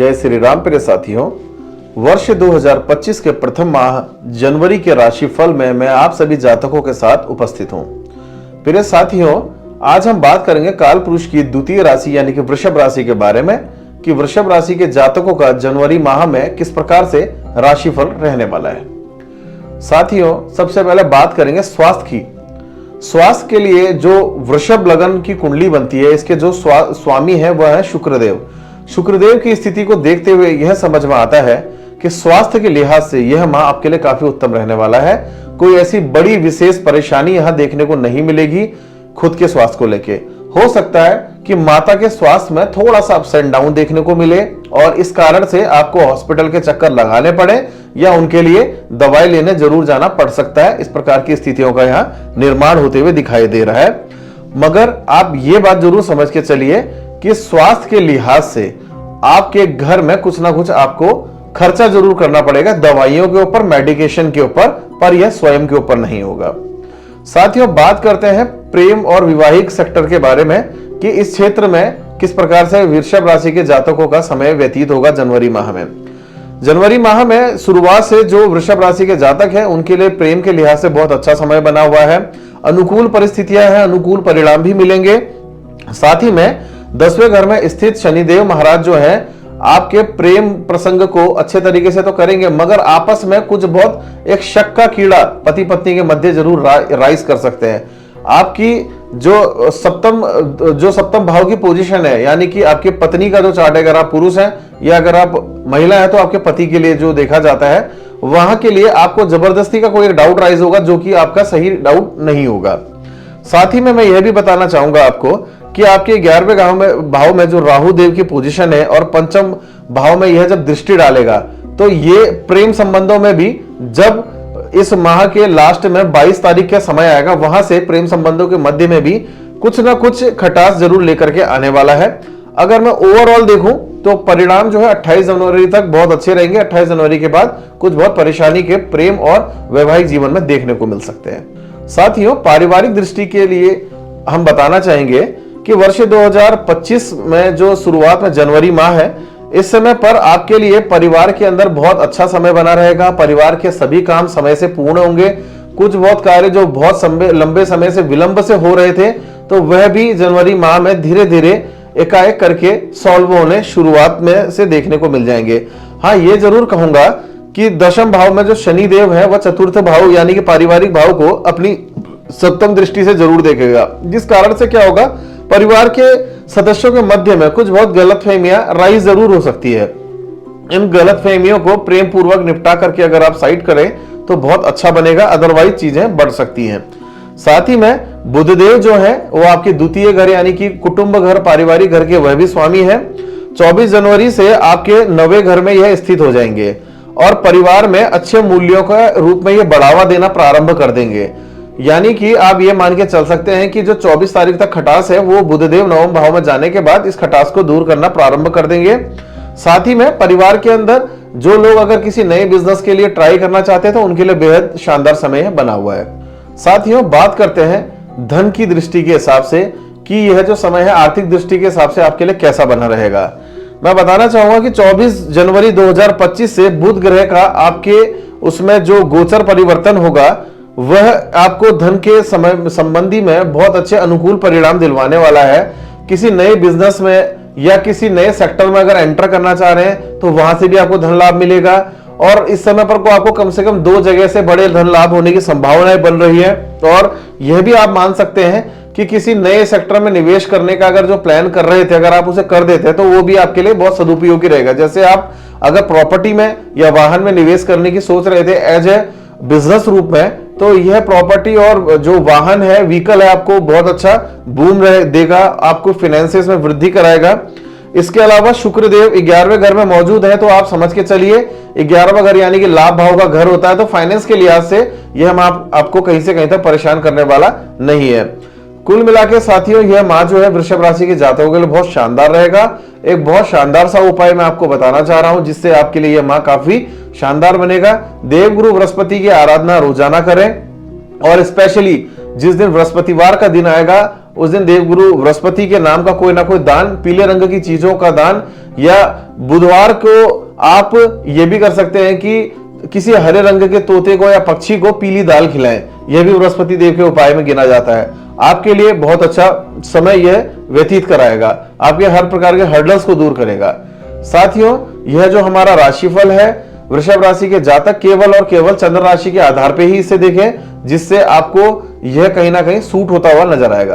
जय श्री राम प्रिय साथियों। वर्ष 2025 के प्रथम माह जनवरी के राशिफल में मैं आप सभी जातकों के साथ उपस्थित हूं। प्रिय साथियों, आज हम बात करेंगे काल पुरुष की द्वितीय राशि यानी कि वृषभ राशि के बारे में कि वृषभ राशि के जातकों का जनवरी माह में किस प्रकार से राशिफल रहने वाला है। साथियों, सबसे पहले बात करेंगे स्वास्थ्य की। स्वास्थ्य के लिए जो वृषभ लगन की कुंडली बनती है, इसके जो स्वामी है वह है शुक्रदेव। शुक्रदेव की स्थिति को देखते हुए यह समझ में आता है कि स्वास्थ्य के लिहाज से यह माह आपके लिए काफी उत्तम रहने वाला है। कोई ऐसी बड़ी विशेष परेशानी यहां देखने को नहीं मिलेगी। खुद के स्वास्थ्य को लेके हो सकता है कि माता के स्वास्थ्य में थोड़ा सा अप्स एंड डाउन देखने को मिले और इस कारण से आपको हॉस्पिटल के चक्कर लगाने पड़े या उनके लिए दवाई लेने जरूर जाना पड़ सकता है। इस प्रकार की स्थितियों का यहाँ निर्माण होते हुए दिखाई दे रहा है। मगर आप ये बात जरूर समझ के चलिए कि स्वास्थ्य के लिहाज से आपके घर में कुछ ना कुछ आपको खर्चा जरूर करना पड़ेगा, दवाइयों के ऊपर, मेडिकेशन के ऊपर, पर यह स्वयं के ऊपर नहीं होगा। साथियों, बात करते हैं प्रेम और वैवाहिक सेक्टर के बारे में कि इस क्षेत्र में किस प्रकार से वृषभ राशि के जातकों का समय व्यतीत होगा जनवरी माह में। जनवरी माह में शुरुआत से जो वृषभ राशि के जातक हैं उनके लिए प्रेम के लिहाज से बहुत अच्छा समय बना हुआ है। अनुकूल परिस्थितियां हैं, अनुकूल परिणाम भी मिलेंगे। साथ ही में 10वें घर में स्थित शनिदेव महाराज जो है आपके प्रेम प्रसंग को अच्छे तरीके से तो करेंगे, मगर आपस में कुछ बहुत एक शक का कीड़ा पति पत्नी के मध्य जरूर राइज कर सकते हैं। आपकी जो सप्तम भाव की पोजीशन है, यानी कि आपकी पत्नी का जो चार्ट है, अगर आप पुरुष हैं या अगर आप महिला हैं तो आपके पति के लिए जो देखा जाता है वहां के लिए आपको जबरदस्ती का कोई एक डाउट राइज होगा जो कि आपका सही डाउट नहीं होगा। साथ ही में मैं यह भी बताना चाहूंगा आपको कि आपके 11वें भाव में जो राहु देव की पोजीशन है और पंचम भाव में यह जब दृष्टि डालेगा तो ये प्रेम संबंधों में भी जब इस माह के लास्ट में 22 तारीख का समय आएगा, वहां से प्रेम संबंधों के मध्य में भी कुछ ना कुछ खटास जरूर लेकर के आने वाला है। अगर मैं ओवरऑल देखूं तो परिणाम जो है 28 जनवरी तक बहुत अच्छे रहेंगे। 28 जनवरी के बाद कुछ बहुत परेशानी के प्रेम और वैवाहिक जीवन में देखने को मिल सकते हैं। साथियों, पारिवारिक दृष्टि के लिए हम बताना चाहेंगे कि वर्ष 2025 में जो शुरुआत में जनवरी माह है, इस समय पर आपके लिए परिवार के अंदर बहुत अच्छा समय बना रहेगा। परिवार के सभी काम समय से पूर्ण होंगे। कुछ बहुत कार्य जो बहुत लंबे समय से विलंब से हो रहे थे तो वह भी जनवरी माह में धीरे धीरे एकाएक करके सॉल्व होने शुरुआत में से देखने को मिल जाएंगे। हाँ, ये जरूर कहूंगा कि 10वें भाव में जो शनि देव है वह चतुर्थ भाव यानी कि पारिवारिक भाव को अपनी सप्तम दृष्टि से जरूर देखेगा, जिस कारण से क्या होगा, परिवार के सदस्यों के मध्य में कुछ बहुत गलतफहमियां राइज जरूर हो सकती है। इन गलतफहमियों को प्रेम पूर्वक निपटा करके अगर आप साइड करें तो बहुत अच्छा बनेगा, अदरवाइज चीजें बढ़ सकती हैं। साथ ही में बुधदेव जो है वो आपके द्वितीय घर यानी कि कुटुंब घर, पारिवारिक घर के वह भी स्वामी है। 24 जनवरी से आपके 9वें घर में यह स्थित हो जाएंगे और परिवार में अच्छे मूल्यों का रूप में ये बढ़ावा देना प्रारंभ कर देंगे। यानी कि आप ये मान के चल सकते हैं कि जो 24 तारीख तक खटास है वो बुधदेव 9वें भाव में जाने के बाद इस खटास को दूर करना प्रारंभ कर देंगे। साथ ही में परिवार के अंदर जो लोग अगर किसी नए बिजनेस के लिए ट्राई करना चाहते हैं तो उनके लिए बेहद शानदार समय बना हुआ है। साथियों, बात करते हैं धन की दृष्टि के हिसाब से कि यह जो समय है आर्थिक दृष्टि के हिसाब से आपके लिए कैसा बना रहेगा। मैं बताना चाहूंगा कि 24 जनवरी 2025 से बुध ग्रह का आपके उसमें जो गोचर परिवर्तन होगा वह आपको धन के समय संबंधी में बहुत अच्छे अनुकूल परिणाम दिलवाने वाला है। किसी नए बिजनेस में या किसी नए सेक्टर में अगर एंटर करना चाह रहे हैं तो वहां से भी आपको धन लाभ मिलेगा और इस समय पर को आपको कम से कम 2 जगह से बड़े धन लाभ होने की संभावनाएं बन रही है। और यह भी आप मान सकते हैं कि किसी नए सेक्टर में निवेश करने का अगर जो प्लान कर रहे थे, अगर आप उसे कर देते हैं तो वो भी आपके लिए बहुत सदुपयोगी रहेगा। जैसे आप अगर प्रॉपर्टी में या वाहन में निवेश करने की सोच रहे थे एज ए बिजनेस रूप में, तो यह प्रॉपर्टी और जो वाहन है, व्हीकल है, आपको बहुत अच्छा बूम देगा, आपको फाइनेंसेस में वृद्धि कराएगा। इसके अलावा शुक्रदेव 11वें घर में मौजूद है तो आप समझ के चलिए 11वां घर यानी कि लाभ भाव का घर होता है, तो फाइनेंस के लिहाज से यह आपको कहीं से कहीं तक परेशान करने वाला नहीं है। कुल मिला के साथियों, यह माह जो है वृषभ राशि के जातकों के लिए बहुत शानदार रहेगा। एक बहुत शानदार सा उपाय मैं आपको बताना चाह रहा हूं जिससे आपके लिए यह माह काफी शानदार बनेगा। देवगुरु बृहस्पति की आराधना रोजाना करें और स्पेशली जिस दिन बृहस्पतिवार का दिन आएगा उस दिन देवगुरु बृहस्पति के नाम का कोई ना कोई दान, पीले रंग की चीजों का दान, या बुधवार को आप ये भी कर सकते हैं कि किसी हरे रंग के तोते को या पक्षी को पीली दाल खिलाएं। यह भी बृहस्पति देव के उपाय में गिना जाता है। आपके लिए बहुत अच्छा समय यह व्यतीत कराएगा, आपके हर प्रकार के हर्डल्स को दूर करेगा। साथियों, यह जो हमारा राशिफल है, वृषभ राशि के जातक केवल और केवल चंद्र राशि के आधार पर ही इसे देखें, जिससे आपको यह कहीं ना कहीं सूट होता हुआ नजर आएगा।